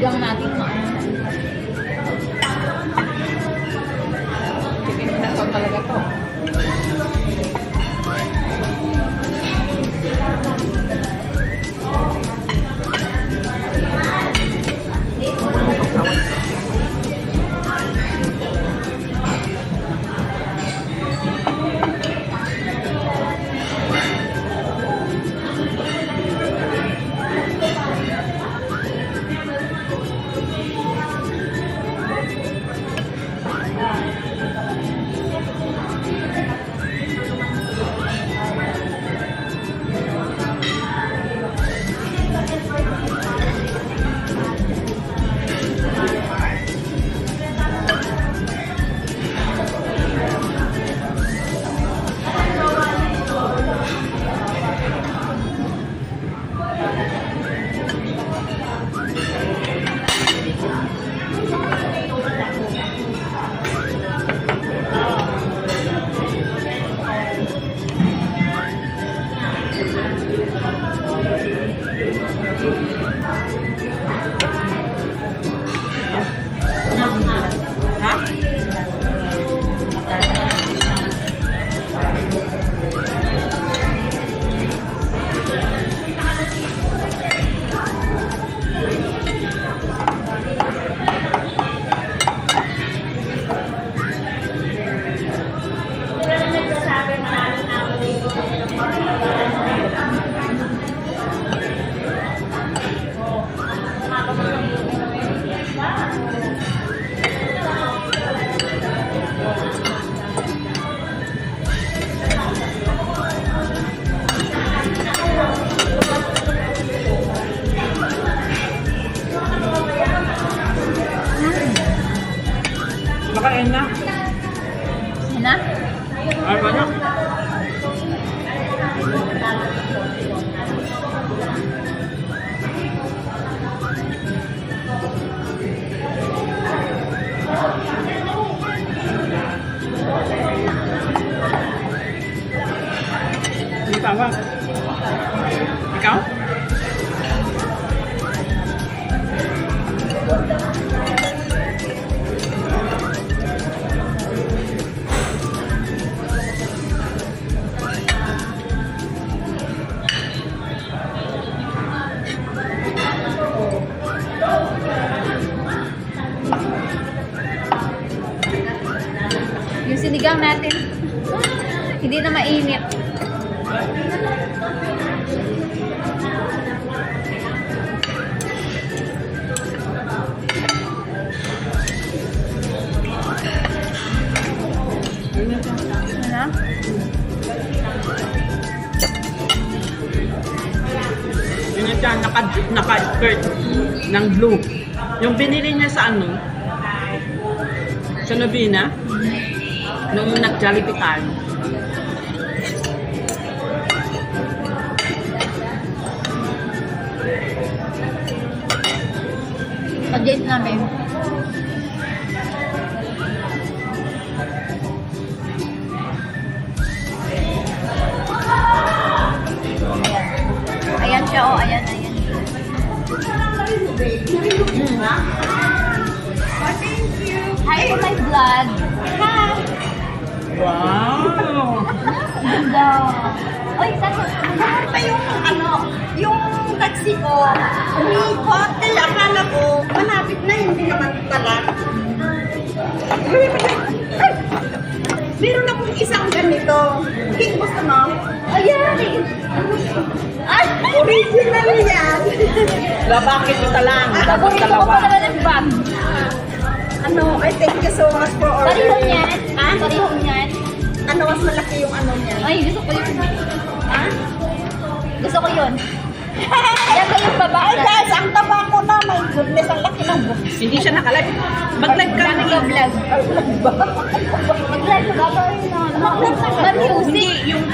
sinigang natin maano. Chicken inasaw talaga to. Makain na. Na? Ay ba na? Hindi tama. Ikaw? Yung sinigang natin. Hindi na mainit. Ano? Yun yung siya, naka-skirt ng blue. Yung binili niya sa ano? Sa Novena? Nung nag-Jollibee tayo. Pag-date namin. Ayan siya, oh. Ayan, ayan. Hi to my vlog. Hi! Wow! Ganda. Oy, saan pa yung ano, yung taxi ko? Umikot, kaya akala ko, malapit na, hindi naman pala. Meron akong isang ganito. Hindi gusto mo? Ayan! Ay! Original yan! Bakit ito lang? Dapat Paborito ko dalawa. pa talaga ng bag. Ano, I thank you so much for ordering. Parihong yan? Ha? Parihong yan? Ano, mas malaki yung ano niya. Ay, gusto ko yun. Ha? Gusto ko yun. Yan ba yung baba? Ay guys, ang taba ko na. My goodness, ang laki ng book. Hindi siya nakalive. Mag-live ka na. Nag-vlog. Mag-live ka ba? Mag-music. Hindi,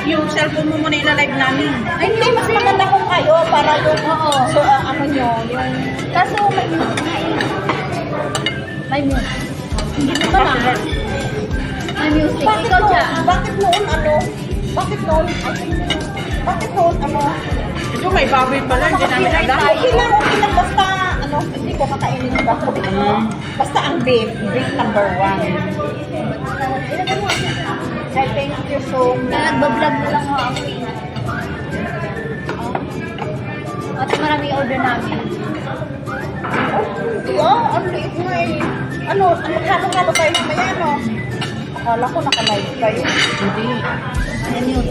yung cellphone mo muna ilalive namin. Ay, hindi, mas maganda kung kayo para yung, Oo. so, ano nyo, yung, Kaso may music. May music. Hindi mo ba na? May music. bakit Ikaw noon, siya. bakit noon, ano, bakit noon, bakit noon, ano, Ito may baboy pala, hindi namin alam. okay lang, basta, ano, Hindi ko kakainin ko ako. Basta ang beef number 1. Ay, thank you so much. Nagbablog na lang ako eh. At marami order namin. Ang liit mo eh. Maghalo-halo tayo mamaya, no? Akala ko nakalive kayo. Hindi. Ano yung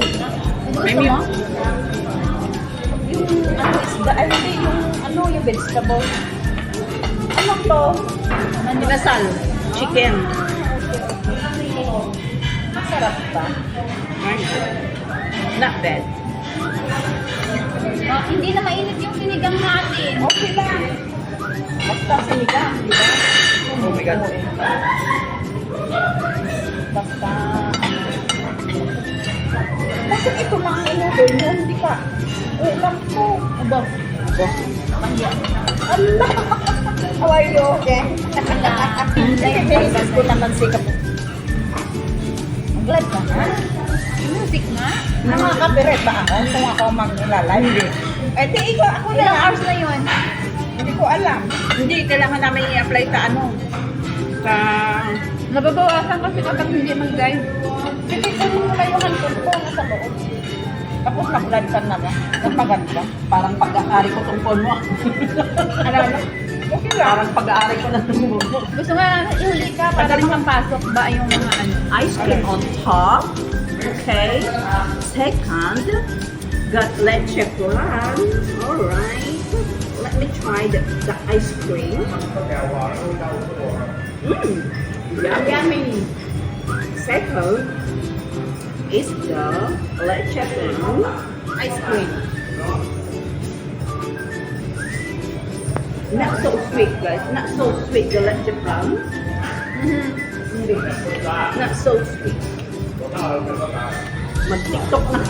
May gusto mo? Yung isda, hindi, yung vegetable. Ano to? Inasal. Chicken. Masarap ba? Not bad. Hindi na mainit yung sinigang natin. Okay lang. Basta sinigang, di ba? Oh my God. Basta, bakit ito mga in-order nyo? Hindi ka. Ulam ko. Aba. Allah! How are you? Okay? Sige, basic ko naman sikap. Mag-live ka na? Music nga. Nakaka-copyright ba ako kung ako mag-live? Hindi. Eh, di ikaw, ako na. Ilang hours na yun? Hindi ko alam. Hindi, kailangan namin i-apply sa ano. Sa... Nababawasan kasi kapag hindi mag-live. Sige, kung muna yung handphone ko nasa loob. Tapos mag-live ka na ba? Napaganda. Parang pag-aari ko tong phone mo. Ano? Okay lang. Parang pag-aari ko na tong phone mo. Gusto nga ihuli ka para makapasok ba yung mga ano. Ice cream on top. Okay. Second, got leche flan. Alright. Let me try the ice cream. Yummy. Second is the leche flan ice cream. Not so sweet, guys. Not so sweet, the leche flan. Not so sweet. Mag-tiktok na.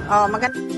Oh, maganda.